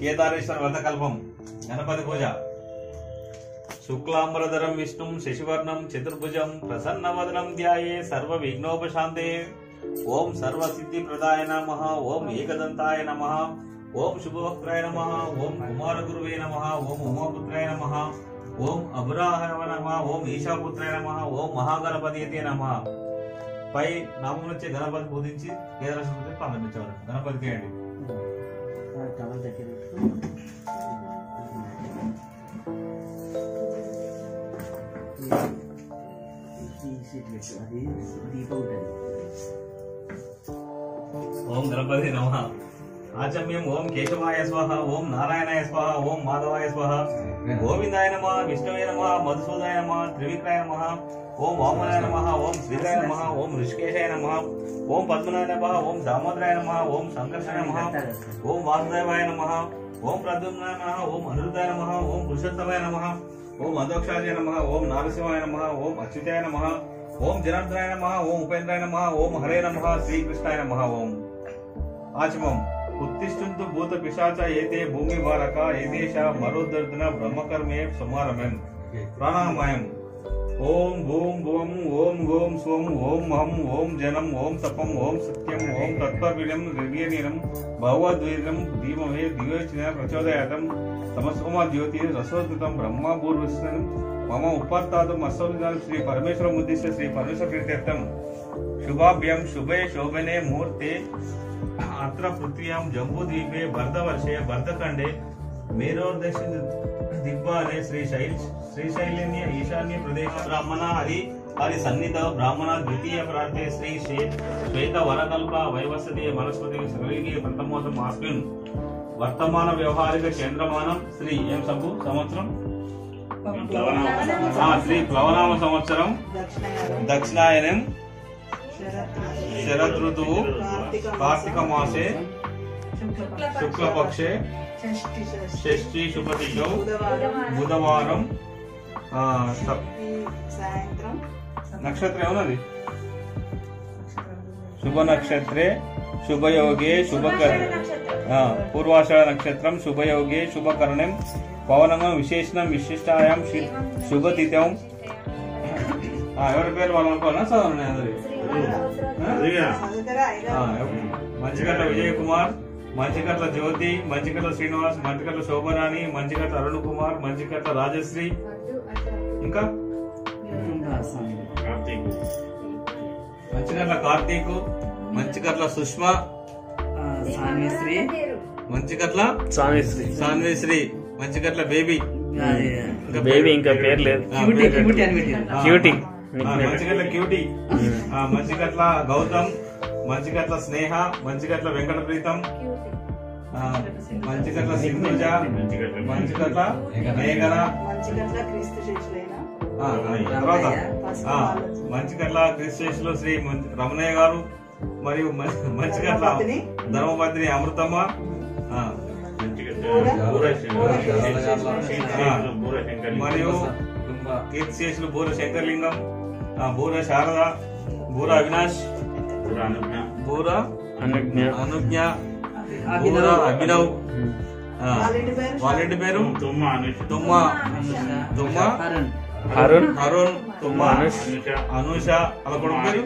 కేదారేశ్వర వ్రతకల్పం గణపతి పూజ. శుక్లాంబరధరం విష్ణుం శశివర్ణం చతుర్భుజం ప్రసన్నవదనం ధ్యాయే సర్వ విఘ్నోపశాంతే. ఓం సర్వసిద్ధి ప్రదాయ నమః. ఓం ఏకదంతాయ నమః. ఓం శుభవక్త్రాయ నమః. ఓం కుమారగురువే నమః. ఓం ఉమాపుత్రాయ నమః. ఓం అభిరాహాయ నమః. ఓం ఈశాపుత్రాయ నమః. ఓం మహాగణపతియతే నమః. పై నామం నుంచి గణపతి పూజించి కేదారేశ్వర పూజ ప్రారంభించేవారు. గణపతికి అండి. ఓం గణపతి నమః. ఆచమ్యం. ఓం కేశవాయ స్వాహ. ఓం నారాయణాయ స్వాహ. ఓం మాధవాయ స్వాహ. గోవిందాయ నమః. విష్ణువే నమః. మధుసూదనాయ నమః. త్రివిక్రాయ నమః. ఓం వామనాయ నమః. ఓం శ్రీరాయ నమః. ఓం ఋషికేశాయ నమః. ఓం పద్మనాయ నమః. ఓం దామోదరాయ నమః. ఓం సంకర్షణాయ నమః. ఓం వాసుదేవాయ నమః. ఓం ప్రద్యుమ్నాయ నమః. ఓం అనిరుద్ధాయ నమః. ఓం పురుషోత్తమాయ నమః. ఓం అధోక్షాయ నమః. ఓం నారసింహాయ నమః. ఓం అచ్యుతాయ నమః. ఓం జనార్దనాయ నమః. ఓం ఉపేంద్రాయ నమః. ఓం హరే నమః. శ్రీకృష్ణాయ నమః. ఓం ఆచమం. ఉత్తిష్టంతు భూత పిశాచ ఏతే భూమి వారక ఏదేశ మరోదర్దన బ్రహ్మకర్మే సమారమం. ప్రాణాయామం. ఓం భూం భువం ఓం గోం స్వం ఓం అహం ఓం జనం ఓం తపం ఓం సత్యం ఓం తత్పర్విడం దివ్యనీరం భగవద్వీరం దీమవే దివ్యోచన ప్రచోదయాతం తమసోమ జ్యోతి రసోద్గతం బ్రహ్మభూర్వస్నం మమ ఉపాత్తాతం అసౌదాం శ్రీ పరమేశ్వరం ఉద్దేశ్య శ్రీ పరమేశ్వర ప్రీత్యర్థం శుభాభ్యం శుభే శోభనే ముహూర్తే అత్ర పృథ్వ్యాం జంబూద్వీపే భరతవర్షే భరతఖండే మేరోర్దశ దిగ్బాలే శ్రీశైల్య ఈశాన్య ప్రదేశ బ్రాహ్మణ హరి సన్నిధ బ్రాహ్మణ ద్వితీయ ప్రార్థే శ్రీ శ్వేత వరకల్ప వైవసతి వనస్పతి శ్రీగే ప్రథమోసం ఆస్మిన్ వర్తమాన వ్యవహారిక కేంద్రమానం శ్రీ ఏం సబ్బు సంవత్సరం శ్రీ ప్లవనామ సంవత్సరం దక్షిణాయనం శరద్ ఋతువు కార్తీక మాసే శుక్లపక్షే షష్ఠి శుభతిథౌ బుధవారం నక్షత్రం ఏమన్నది శుభ నక్షత్రే శుభయోగే పూర్వాషాఢ నక్షత్రం శుభయోగే శుభకరణం పవనంగం విశేషణం విశిష్టాయాం శుభతిథం. ఎవరి పేరు వాళ్ళు అనుకోవాలా చదవండి అందరి. మంచిగట్ల విజయ్ కుమార్, మంచిగట్ల జ్యోతి, మంచిగట్ల శ్రీనివాస్, మంచిగట్ల శోభరాణి, మంచిగట్ల అరుణ్ కుమార్, మంచిగట్ల రాజశ్రీ, ఇంకా మంచిగట్ల కార్తీక్, మంచిగట్ల సుష్మా, మంచిగట్ల సాన్విశ్రీ, మంచిగట్ల బేబీ, ఇంకా పేరు లేదు, మంచిగట్ల క్యూటీ, మంచిగట్ల గౌతమ్, మంచిగట్ల స్నేహ, మంచిగట్ల వెంకట ప్రీతం, మంచిగట్ల సింధుజ, మంచిగట్ల మేఘన, తర్వాత మంచిగట్ల క్రిస్టేష్ లో శ్రీ రమణయ్య గారు మరియు మంచిగట్ల ధర్మపత్ని అమృతమ్మ, మరియు కీర్తిశేషులు బూర శంకర్లింగం, బూర శారద, బూర అవినాష్, బూర అనుజ్ఞ, బూర అభినవ్, వాళ్ళింటి పేరు తుమ్మ అరుణ్, తుమ్మ అనూష, అలా కొడుకు పేరు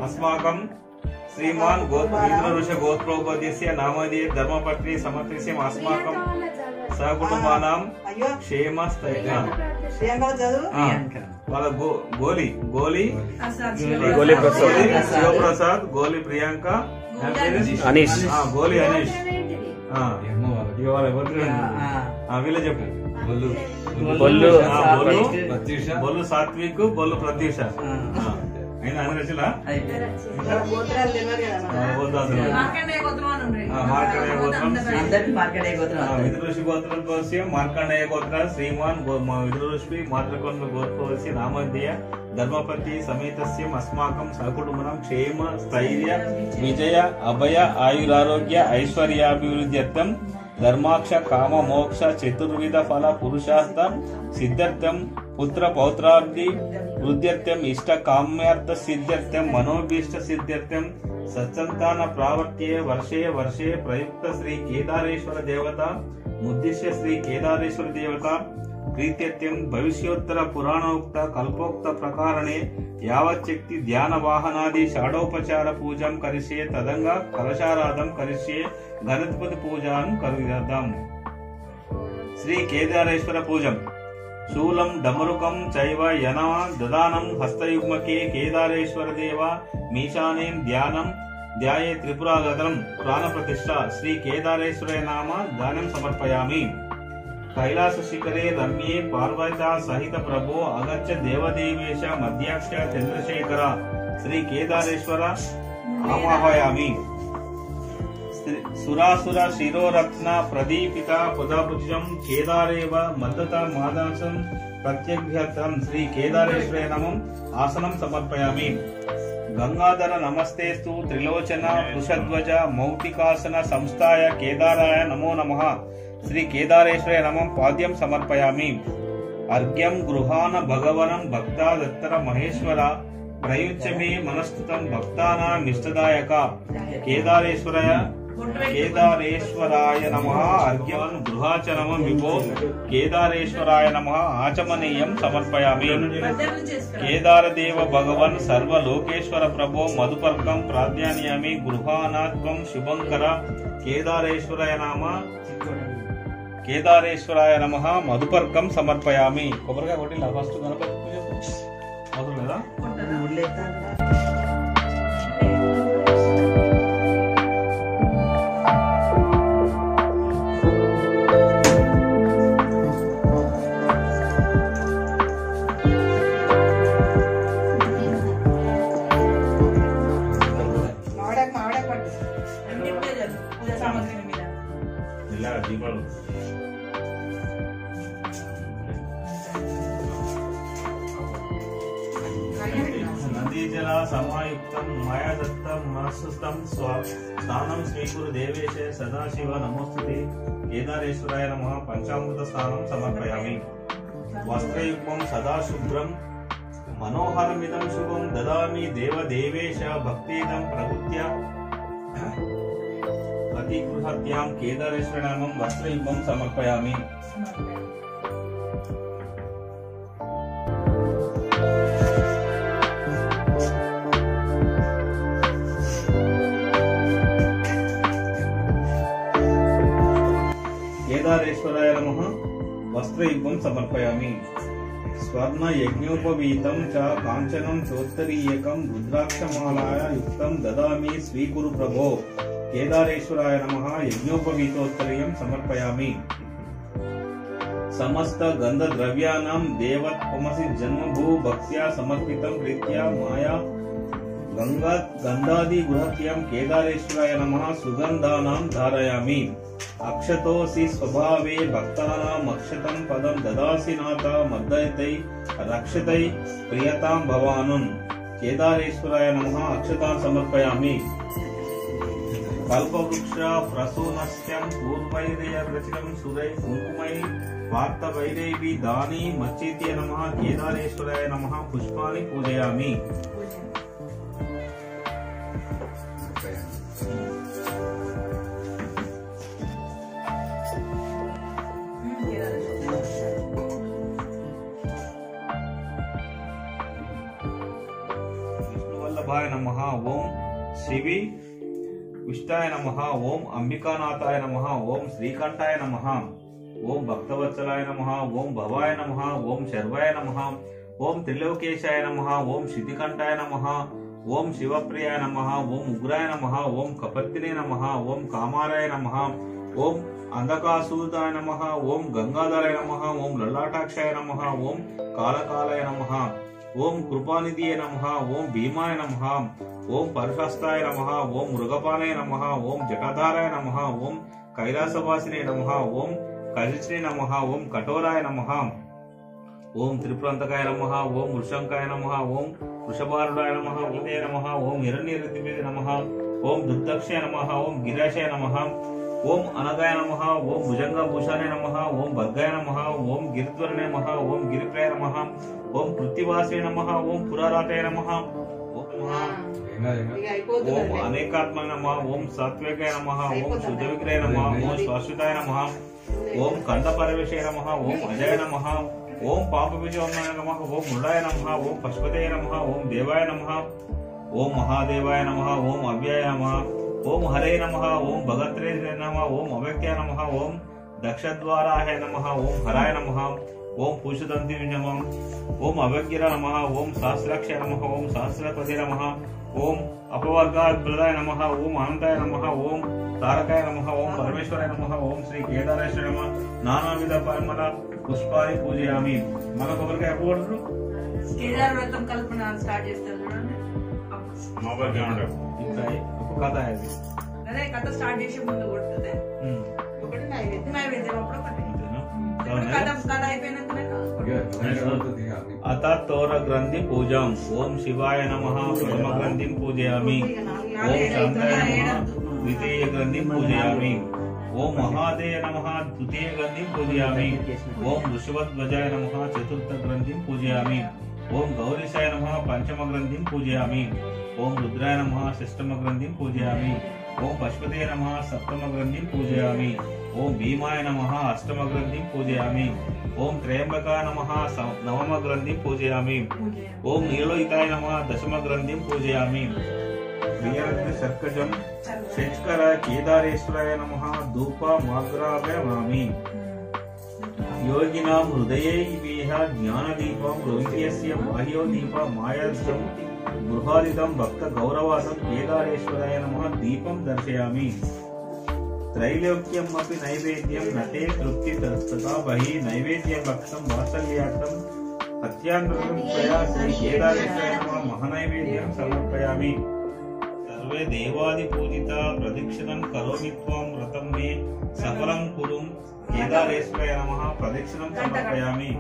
అస్మాకం श्रीमान ऋषि गोत्रोपदेस्य नामधेय धर्मपत्नी समर्पिस्य अस्माकं सहकुटुंबानां क्षेम स्थैर्य వాళ్ళ గోలి శివప్రసాద్ గోలి ప్రియాంక అనీష్ గోలి అనీష్ వీళ్ళ చెప్పు బొల్లు సాత్విక్ బొల్లు ప్రత్యూష అయినా అన్ని రచలా విదురుషి గోత్రోద్భవస్య మార్కండేయ గోత్ర శ్రీమాన్ విదురుషి మాతృకొండ గోత్రోద్భవస్య నామధేయ ధర్మపతి సమేతస్య అస్మాకం సహకుటుంబం క్షేమ స్థైర్య విజయ అభయ ఆయురారోగ్య ఐశ్వర్యాభివృద్ధ్యర్థం ధర్మాక్ష కామ మోక్ష చతుర్విధ ఫల పురుషార్థ సిద్ధ్యర్థం పుత్ర పౌత్రార్థి వృద్ధ్యర్థం ఇష్ట కామ్యార్థ సిద్ధ్యర్థం మనోభీష్ట సిద్ధ్యర్థం సత్సంతాన ప్రావర్త్యే వర్షే వర్షే ప్రయుక్త శ్రీ కేదారేశ్వర దేవత ముద్దిశ్య శ్రీ కేదారేశ్వర దేవత ప్రీత్యర్థం భవిష్యోత్తర పురాణోక్త కల్పోక్త ప్రకారణే యావచ్చక్తి ధ్యాన వాహనాది షాడోపచార పూజం కరిష్యే తదంగా కలశారాధం కరిష్యే గణపతి పూజను కరుగిద్దాం. శ్రీ కేదారేశ్వర పూజం శూలం డమరుకం చైవ యనమ దదానం హస్తయుగ్మకే కేదారేశ్వర దేవ మీశానేం ధ్యానం ధ్యాయే త్రిపురాగతం ప్రాణప్రతిష్ఠ శ్రీ కేదారేశ్వర నామ దానం సమర్పయామి. కైలాస శిఖరే రమ్యే పార్వత సహిత ప్రభో అగచ్చ దేవదేవేశ మధ్యాక్ష చంద్రశేఖర శ్రీ కేదారేశ్వర ఆవాహయామి. సురాసుర శిరోరత్న ప్రదీపిత పదాభుజం కేదారేవ మద్దత మాదాసం ప్రత్యభ్యర్థం శ్రీ కేదారేశ్వర నమం ఆసనం సమర్పయామి. గంగాధర నమస్తేస్తు త్రిలోచన వృషధ్వజ మౌక్తికాసన సంస్థాయ కేదారాయ నమో నమః శ్రీ కేదారేశ్వర నమం పాద్యం సమర్పయామి. అర్ఘ్యం గృహాన భగవనం భక్తాదత్తర మహేశ్వర ప్రయుజ్యమే మనస్తుతం భక్తానామిష్టదాయక కేదారేశ్వరాయ నమః అర్ఘ్యం గృహాచనమం విభో కేదారేశ్వరాయ నమః ఆచమనీయం సమర్పయామి. కేదారదేవ భగవన్ సర్వలోకేశ్వర ప్రభో మధుపర్కం ప్రార్థయామి గృహానాత్వం శుభంకర కేదారేశ్వరాయ నమః మధుపర్కం సమర్పయామి. కొబ్బరికాయ కొట్టిలా ఫస్ట్ గణపతి పూజ మొదలు లేదా దీపాలు నదీజల సమాయుక్తం మాయాదత్తం మనస్సుతం స్నానం శ్రీగురు దేవేశ సదాశివ నమోస్తుతే కేదారేశ్వరాయ నమః పంచామృత స్నానం సమర్పయామి. వస్త్రయుక్తం సదా శుభ్రం మనోహరమిదం శుభం దదామి దేవదేవేశ భక్తిదం ప్రకృత్య ప్రతిగృహత్యాం కేదారేశ్వర నామం వస్త్రయుగం సమర్పయామి. కేదారేశ్వరాయ నమః వస్త్రయుగం సమర్పయామి. స్వర్ణ యజ్ఞోపవీతం చ కాంచనం చోత్తరీయకం రుద్రాక్షమాలాయ యుక్తం దదామి స్వీకురు ప్రభో కేదారేశ్వరాయ నమః యజ్ఞోపవీతోత్తరీయం సమర్పయామి. సమస్త గంధ ద్రవ్యానాం దేవత్వమసి జన్మభూ భక్త్యా సమర్పితం ప్రీత్యా మాయా గంధాది గృహత్యం కేదారేశ్వరాయ నమః సుగంధానాం ధారయామి. అక్షతోసి స్వభావే భక్తానాం అక్షతం పదం దదాసి నాథ మద్దయతై రక్షతై ప్రియతాం భవానున్ కేదారేశ్వరాయ నమః అక్షతాన్ సమర్పయామి. కల్పవృక్ష ప్రసూనస్యం పూర్వైరయరచితం సురై కుంకుమై వార్తవైరైవి దాని మచ్చిత్య నమః కేదారేశ్వరాయ నమః పుష్పాని పూజయామి. విష్ణువల్లభాయ నమః. ఓం శివి విష్టాయ నమః. ఓం అంబికానాథాయ నమః. ఓం శ్రీకంఠాయ నమః. ఓం భక్తవత్సలాయ నమః. ఓం భవాయ నమః. ఓం శర్వాయ నమః. ఓం త్రిలోకేశాయ నమః. ఓం శితికంఠాయ నమః. ఓం శివప్రియాయ నమః. ఓం ఉగ్రాయ నమః. ఓం కపర్తినే నమః. ఓం కామారాయ నమః. ఓం అంధకాసూతాయ నమః. ఓం గంగాధరాయ నమః. ఓం లలాటాక్షాయ నమః. ఓం కాలకాలాయ నమః. ఓం కృపానిధియే నమః. ఓం భీమాయ నమః. ఓం పరుషాస్తాయ నమః. ఓం మృగపానాయ నమః. ఓం జటాధారాయ నమః. ఓం కైలాసవాసినే నమః. ఓం కజిశ్రీ నమః. ఓం కఠోరాయ నమః. ఓం త్రిపురంతకాయ నమః. ఓం వృషంకాయ నమః. ఓం వృషభారుడాయ నమః. ఉదయ నమః. ఓం హిరణ్యరతిపే నమః. ఓం దుర్దక్షాయ నమః. ఓం గిరాశాయ నమః. ఓం అనగాయ నమః. ఓం భుజంగభూషాయ నమః. ఓం భర్గాయ నమః. ఓం గిరిధ్వరాయ నమః. ఓం గిరిప్రాయ నమః. ఓం పృథ్వీవాసాయ నమః. ఓం పురారాతాయ నమః. ఓం అనేకాత్మాయ నమః. ఓం సాత్వికాయ నమః. ఓం శుద్ధవిగ్రహాయ నమః. ఓం శాశ్వతాయ నమః. ఓం ఖండపరవేశాయ నమః. ఓం అజయ నమః. ఓం పాపబీజోమ్నాయ నమః. ఓం మృడాయ నమః. ఓం పశుపతయ నమః. ఓం దేవాయ నమః. ఓం మహాదేవాయ నమః. ఓం అవ్యాయ నమః. ఓం హరే నమః. ఓం భగత్రే నమః. ఓం అవ్యక్తాయ నమః. ఓం దక్షద్వారాయ నమః. ఓం హరాయ నమః. ఓం పూషదంతి నమః. ఓం అవ్యగ్గిర నమః. ఓం సహస్రాక్షాయ నమః. ఓం సహస్రపదే నమః. ఓం అపవర్గాద్భుతాయ నమః. ఓం అనంతాయ నమః. ఓం తారకాయ నమః. ఓం పరమేశ్వరాయ నమః. ఓం శ్రీ కేదారేశ్వర నమః. నానావిధ పరిమళ పుష్పాన్ని పూజయామి. మన కొబ్బరికాయ ఎప్పుడు కొడుతురు? కేదార వ్రతం కల్పన స్టార్ట్ చేస్తారు చూడండి. కథ అది అదే కథ స్టార్ట్ చేసే ముందు కొడుతుంది. ఒకటి నైవేద్యం అప్పుడు ఒకటి కథ అయిపోయినాకనే అత తోర గ్రంథి పూజాం. ఓం శివాయ నమః. ప్రథమ గ్రంథిం పూజయామి. ఓం చంద్రాయ నమః. ద్వితీయ గ్రంథిం పూజయామి. ఓం మహాదేవ నమః. తృతీయ గ్రంథిం పూజయామి. ఓం వృషభధ్వజాయ నమః. చతుర్థ గ్రంథిం పూజయామి. ఓం గౌరీశాయ నమః. పంచమ గ్రంథిం పూజయామి. ఓం రుద్రాయ నమః. షష్టమ గ్రంథిం పూజయామి. ఓం పశుపతయ నమః. సప్తమ గ్రంథిం పూజయామి. ఓం భీమాయ నమః. అష్టమ గ్రంథిం పూజయామి. ఓం త్రయంబకాయ నమః. నవమ గ్రంథిం పూజయామి. ఓం నీలోహితాయ నమః. దశమ గ్రంథిం పూజయామి. ప్రియరత్న శర్కజం షట్కర కేదారేశ్వరాయ నమః. ధూప మాగ్రాభయామి. యోగినాం హృదయైవేహ జ్ఞానదీపం రోహిత్యస్య బాహ్యో దీప మాయాదృశం గృహాదితం భక్త గౌరవాసం కేదారేశ్వరాయ నమః. దీపం దర్శయామి. త్రైలోక్యం అపి నైవేద్యం నతే తృప్తి తదా బహి నైవేద్యం భక్తం వాత్సల్యార్థం అత్యాంతరం త్వయా శ్రీ కేదారేశ్వరాయ నమః. మహానైవేద్యం సమర్పయామి. సర్వే దేవాది పూజిత ప్రదక్షిణం కరోమి త్వం వ్రతం మే సఫలం కురు. కేదారేశ్వరాయ నమః. ప్రదక్షిణం సమర్పయామి.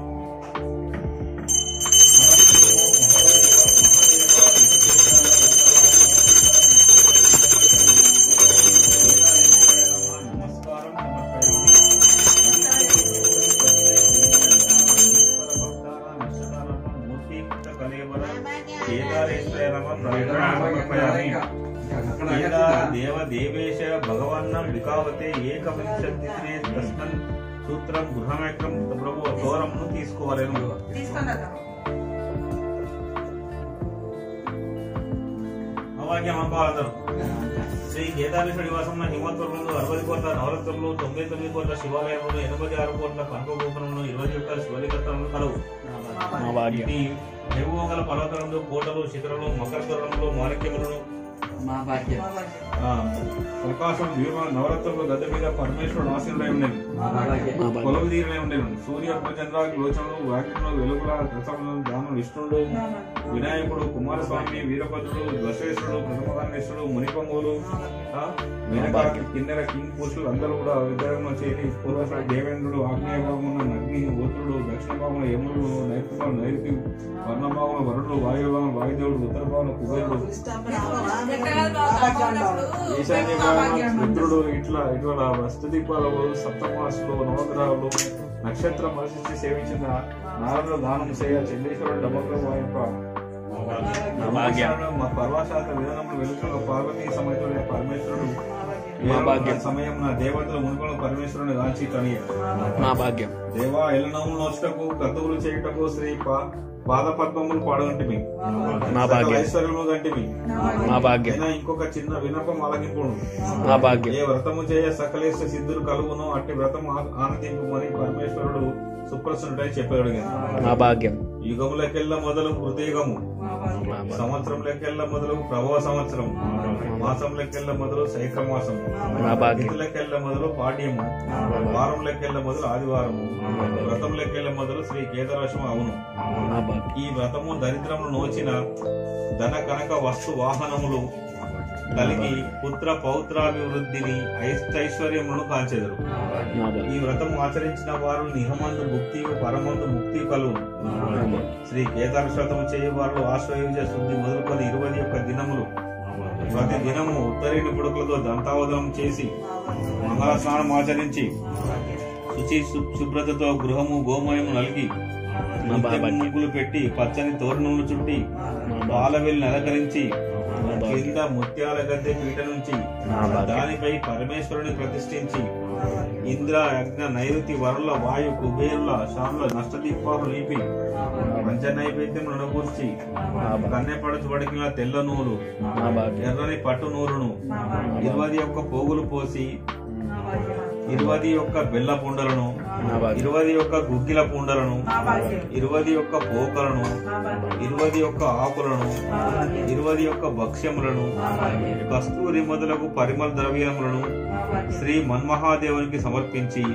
నమస్కారం సమర్పయామి. కేదారేశ్వరాయ నమః. సమర్పయామి. దేవ దేవేశ భగవన్నం వికావతే ఏకవింశతినే తస్మన్ సూత్రం గృహమేకం ప్రభు గౌరవము తీసుకోవాలను. అవాక్యం అంబాలదరు. శ్రీ కేదారేశ్వర నివాసంలో హిమవత్పర్వంలో 60 కోట్ల నవరత్నంలో 99 కోట్ల శివాలయంలో 86 కోట్ల కనకగోపురంలో 21 కోట్ల శివలింగత్వంలో కలవు. ఇది నెవ్వుగల పర్వతంలో కోటలు శిఖరంలో మకరతరంలో మాణిక్యములను ప్రకాశం నవరత్నంలో గద్ద మీద పరమేశ్వరుడు ఆశీనులై ఉండేది. కొలవు తీరులై ఉండేది. సూర్య చంద్రాకి లోచనలు వాక్యంలో వెలుగుల రసములు దానం విష్ణుడు వినాయకుడు కుమారస్వామి వీరభద్రుడు దశేశ్వరుడు ప్రథమగణేశ్వరుడు మునిపంగులు వెనకాకి కిన్నెర కింగ్ పురుషులు అందరూ కూడా విగ్రహం చేరి పూర్వసారి దేవేంద్రుడు ఆగ్నేయ భాగమున నగ్ని ఓత్రుడు దక్షిణ భాగంలో యముడు నైరుతి భాగం నైరుతి వర్ణ భాగంలో వరుడు వాయు భాగం వాయుదేవుడు ఉత్తర భాగంలో కుబేరుడు ఈశాన్య భాగం రుద్రుడు ఇట్లా వస్తదీపాలు సప్తమాసులు నవగ్రహాలు నక్షత్రం పరిశీలించి సేవించిన నారదుడు దానం చేయ చంద్రేశ్వరుడు డమగ్ర వాయింప పర్వశాత విధానంలో వెలుగులో పార్వతీ సమేతుడైన పరమేశ్వరుడు సమయం నా దేవతల మునుకలు పరమేశ్వరుని గాంచి కనియ మా భాగ్యం. దేవా ఎల్లనములు నోచుటకు క్రతువులు చేయుటకు శ్రీ పాదపద్మములు పాడగంటిమి, మా భాగ్యం. ఐశ్వర్యము గంటిమి, మా భాగ్యం. ఇంకొక చిన్న వినపం ఆలకింపును, మా భాగ్యం. ఏ వ్రతము చేయ సకలేశ సిద్ధులు కలుగును అట్టి వ్రతం ఆనందింపుమని పరమేశ్వరుడు సుప్రసన్నుడై చెప్పగలిగాను. మా భాగ్యం. యుగములకెల్ల మొదలు కృతయుగము, సంవత్సరం లెక్కెల్ల మొదలు ప్రభవ సంవత్సరం, మాసం లెక్కెల్ల మొదలు చైత్ర మాసం, తిథులకెల్ల మొదలు పాడ్యము, వారం లెక్కెల్ల మొదలు ఆదివారము, వ్రతం లెక్కెల్ల మొదలు శ్రీ కేదారేశ్వరం అవును. ఈ వ్రతము దరిద్రమును నోచిన ధన కనక వస్తు వాహనములు కలిగి పుత్ర పౌత్రాభివృద్ధిని ఐశ్వర్యములను కాంచెదరు. ఈ వ్రతము ఆచరించిన వారు నిహమందు ముక్తి పరమందు ముక్తి కలుగు. శ్రీ కేదార వ్రతము చేయ వారు ఆశ్వయుజ శుద్ధి మొదలుకొని 21 దినములు ప్రతి దినము ఉత్తరీణ పుడుకులతో దంతావదనం చేసి మంగళ స్నానం ఆచరించి శుచి శుభ్రతతో గృహము గోమయము నలిగి ముగ్గులు పెట్టి పచ్చని తోరణములు చుట్టి పాలవెల్ని అలంకరించి కింద ముత్యాల గద్దె పీట నుంచి దానిపై పరమేశ్వరుని ప్రతిష్ఠించి ఇంద్ర యజ్ఞ నైరుతి వరుల వాయు కుబేరుల శానుల నష్టదీపాలు నిలిపి పంచ నైవేద్యం నూర్చి కన్నెపడుచు వడికిన తెల్ల నూలు ఎర్రని పట్టు నూరును 21 పోగులు పోసి 21 బెల్ల పుండలను 21 గుగ్గిల పుండలను 21 పోకలను 21 ఆకులను 21 భక్ష్యములను కస్తూరి మొదలగు పరిమళ ద్రవ్యములను శ్రీ మన్మహాదేవునికి సమర్పించి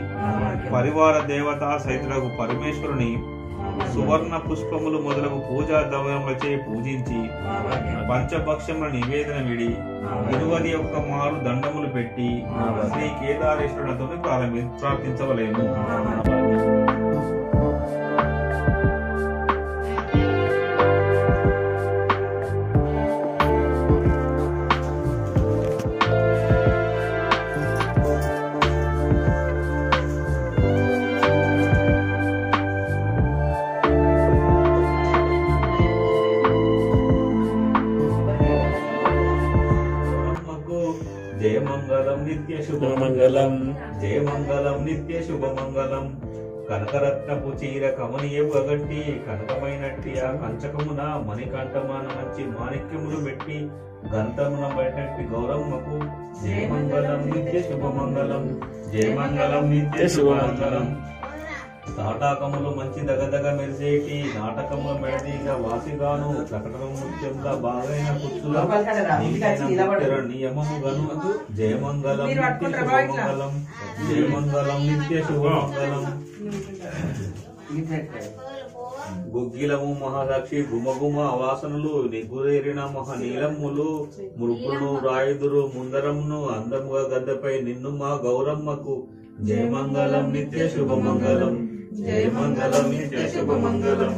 పరివార దేవతా సహితులకు పరమేశ్వరుని సువర్ణ పుష్పములు మొదలగు పూజా ద్రవ్యములచే పూజించి పంచభక్ష్యముల నివేదన విడి 21 మారు దండములు పెట్టి శ్రీ కేదారేశ్వరునితో ప్రార్థించవలేను. జయమంగళం నిత్య శుభమంగళం, జయమంగళం నిత్య శుభమంగళం. కనకరత్నపు చీర కమనీయ గట్టి కనకమైనట్టి ఆ కంచకమున మణికంఠమాన మంచి మాణిక్యములు పెట్టి గంధమున బయటట్టి గౌరమ్మకు జయమంగళం నిత్య శుభమంగళం, జయమంగళం నిత్య శుభమంగళం. తాటాకములు మంచి దగదగ మెరిసేటి నాటకముల మెడదీగా వాసిగాను ప్రకటన ముత్యంగా బాగైన పుచ్చుల నియమము గను జయమంగళం నిత్య శుభమంగళం, జయమంగళం నిత్య శుభమంగళం. గుగ్గిలము మహాలక్ష్మి గుమగుమ వాసనలు నిగురేరిన మహనీలమ్ములు మృపును రాయుదురు ముందరమును అందముగా గద్దపై నిన్ను మా గౌరమ్మకు జయమంగళం నిత్య శుభమంగళం, జయమంగళం నిత్య శుభమంగళం.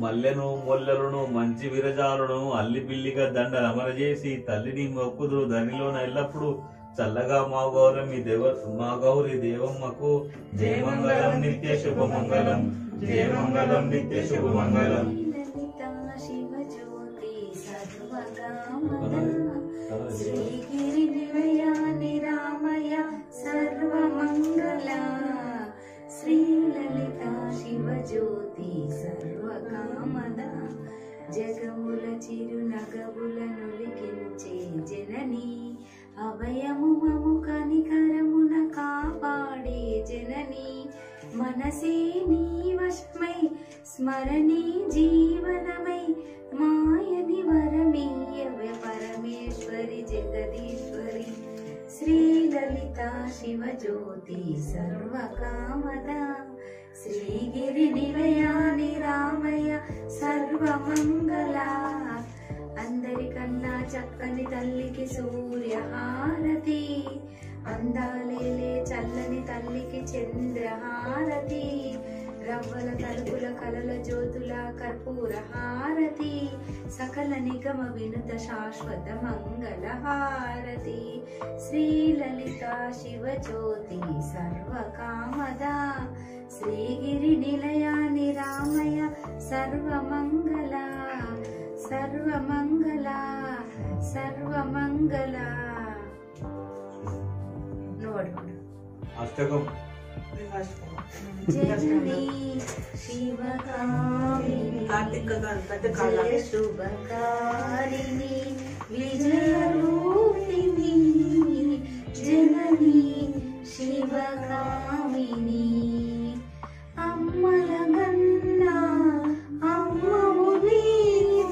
మల్లెను మొల్లెలను మంచి విరజాలను అల్లి బిల్లిగా దండ అమరజేసి తల్లిని మొక్కుదురు ధనిలోన ఎల్లప్పుడు చల్లగా మా గౌరి దేవమ్మకు జయమంగళం నిత్య శుభమంగళం, జయమంగళం నిత్య శుభమంగళం. శ్రీగిరి నిలయా నిరామయ సర్వమంగళ, శ్రీలలిత శివజ్యోతి సర్వకామద, జగముల చిరునగవుల నులికించే జనని, అభయము మము కనికరమున కాపాడే జనని, మనసే నీ వశమై స్మరణే జీవనమై మాయని వరమీయవే పరమేశ్వరి జగదీశ్వరి, శ్రీలలిత శివజ్యోతి సర్వకామద, శ్రీగిరి నిలయా నిరామయ సర్వమంగళ. అందరికన్నా చక్కని తల్లికి సూర్యహారతి, అందాలేలే చల్లని తల్లికి చంద్రహారతి, రవ్వల తలుపుల కలల జ్యోతుల కర్పూర హారతి, సకల నిగమ వినుత శాశ్వత మంగళ హారతి, శ్రీలలిత శివజ్యోతి సర్వకామద, శ్రీగిరి నిలయా నిరామయ సర్వమంగళ. సర్వమంగళ సర్వమంగళ. అష్టకం జననీ శివకామిని జయ శుభకారిణి విజయరూపిణి జననీ శివకామిని. అమ్మల గన్నా అమ్మవు నీవు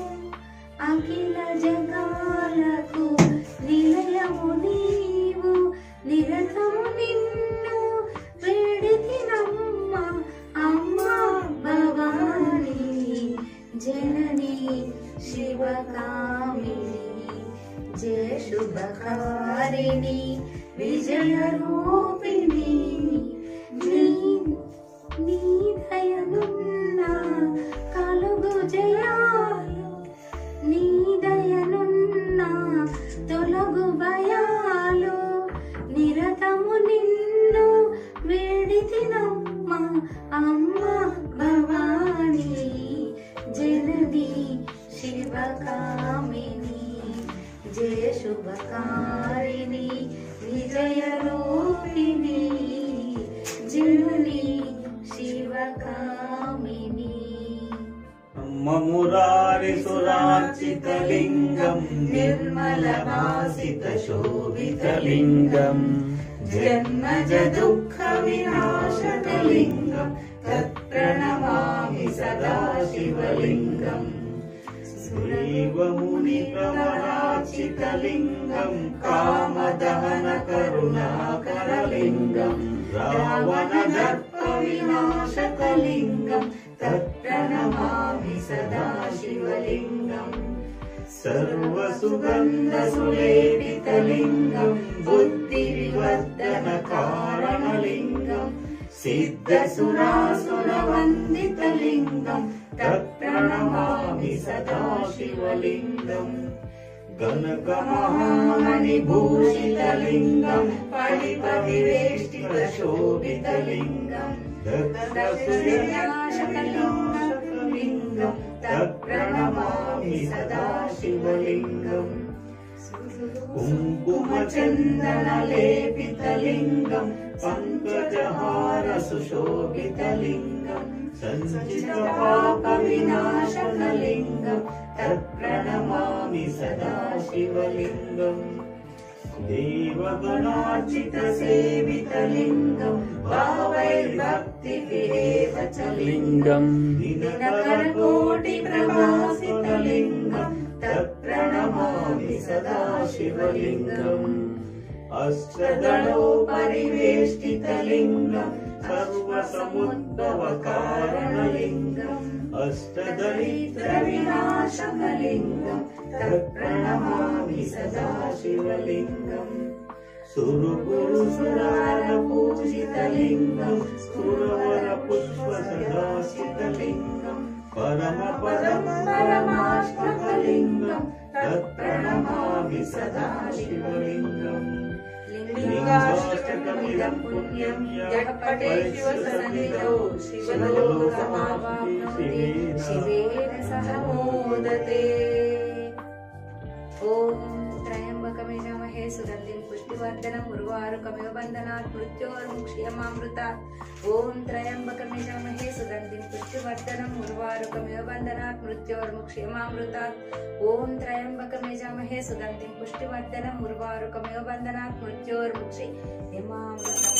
అఖిల జగాలకు నిలయము నీవు నిరతము నిన్ను వేడితినమ్మ అమ్మ భవాని జననీ శివకామిని జయ శుభకారిణి విజయరూపిణి. నీ దయనున్న కలుగు జయాలు నీ దయనున్న తొలగు భయాలు నిరతము నిన్ను వేడితినమ్మ అమ్మ భవాని జననీ శివకామిని జయ శుభకారిణి విజయరూపిణి జననీ శివకామిని. మురారి సురార్చితలింగం నిర్మల భాసిత శోభితలింగం జన్మజ దుఃఖ వినాశకలింగం తత్ప్రణమామి సదా శివలింగం. శ్రీవముని ప్రవరార్చితలింగం కామదహన కరుణాకరలింగం రావణ దర్ప వినాశకలింగం తత్ప్రణమామి సదా శివలింగం. సర్వసుగంధ సులేపితలింగం బుద్ధి వివర్ధన కారణలింగం సిద్ధ సురాసుర వందితలింగం తత్ప్రణమామి సదా శివలింగం. గణక మహామణి భూషితలింగం పడిపరివేష్టిత శోభితలింగం దక్షిణాశకలింగం తత్ప్రణమామి సదా శివలింగం. కుంకుమ చందన లేపితలింగం పంకజహార సుశోభితలింగం సంచిత పాప వినాశకలింగం తత్ప్రణమామి సదా శివలింగం. దేవగణార్చిత సేవితలింగం భావైర్భక్తి విరేవచలింగం దినకరకోటి ప్రభాసితలింగం తత్ప్రణమామి సదా శివలింగం. అష్టదళో పరివేష్టితలింగం సర్వసముద్భవ కారణలింగం అష్టదరిద్ర వినాశకలింగం తత్ప్రణమామి సదా శివలింగం. సురగురు సురార పూజితలింగం సురవర పుష్ప సదాసితలింగం పరమ పరమ పరమాష్టకలింగం తత్ప్రణమామి సదా శివలింగం. లింగాష్టకమిదం పుణ్యం యఃపఠే శివసన్నిధౌ శివలోకమావాప్నోతి శివేన సహ మోదతే. ఓం త్రయంబకమే నమః సుగంధిం పుష్టివర్ధనం ఉర్వారుకమివ బంధనాత్ మృత్యోర్ముక్ష్యమామృతాత్. ఓం త్రయంబకమే నమః సుగంధిం పుష్టివర్ధనం ఉర్వారుకమివ బంధనాత్ మృత్యోర్ముక్ష్యమామృతాత్. ఓం త్రయంబకమే నమః సుగంధిం పుష్టివర్ధనం ఉర్వారుకమివ బంధనాత్ మృత్యోర్ముక్ష్యమామృతాత్.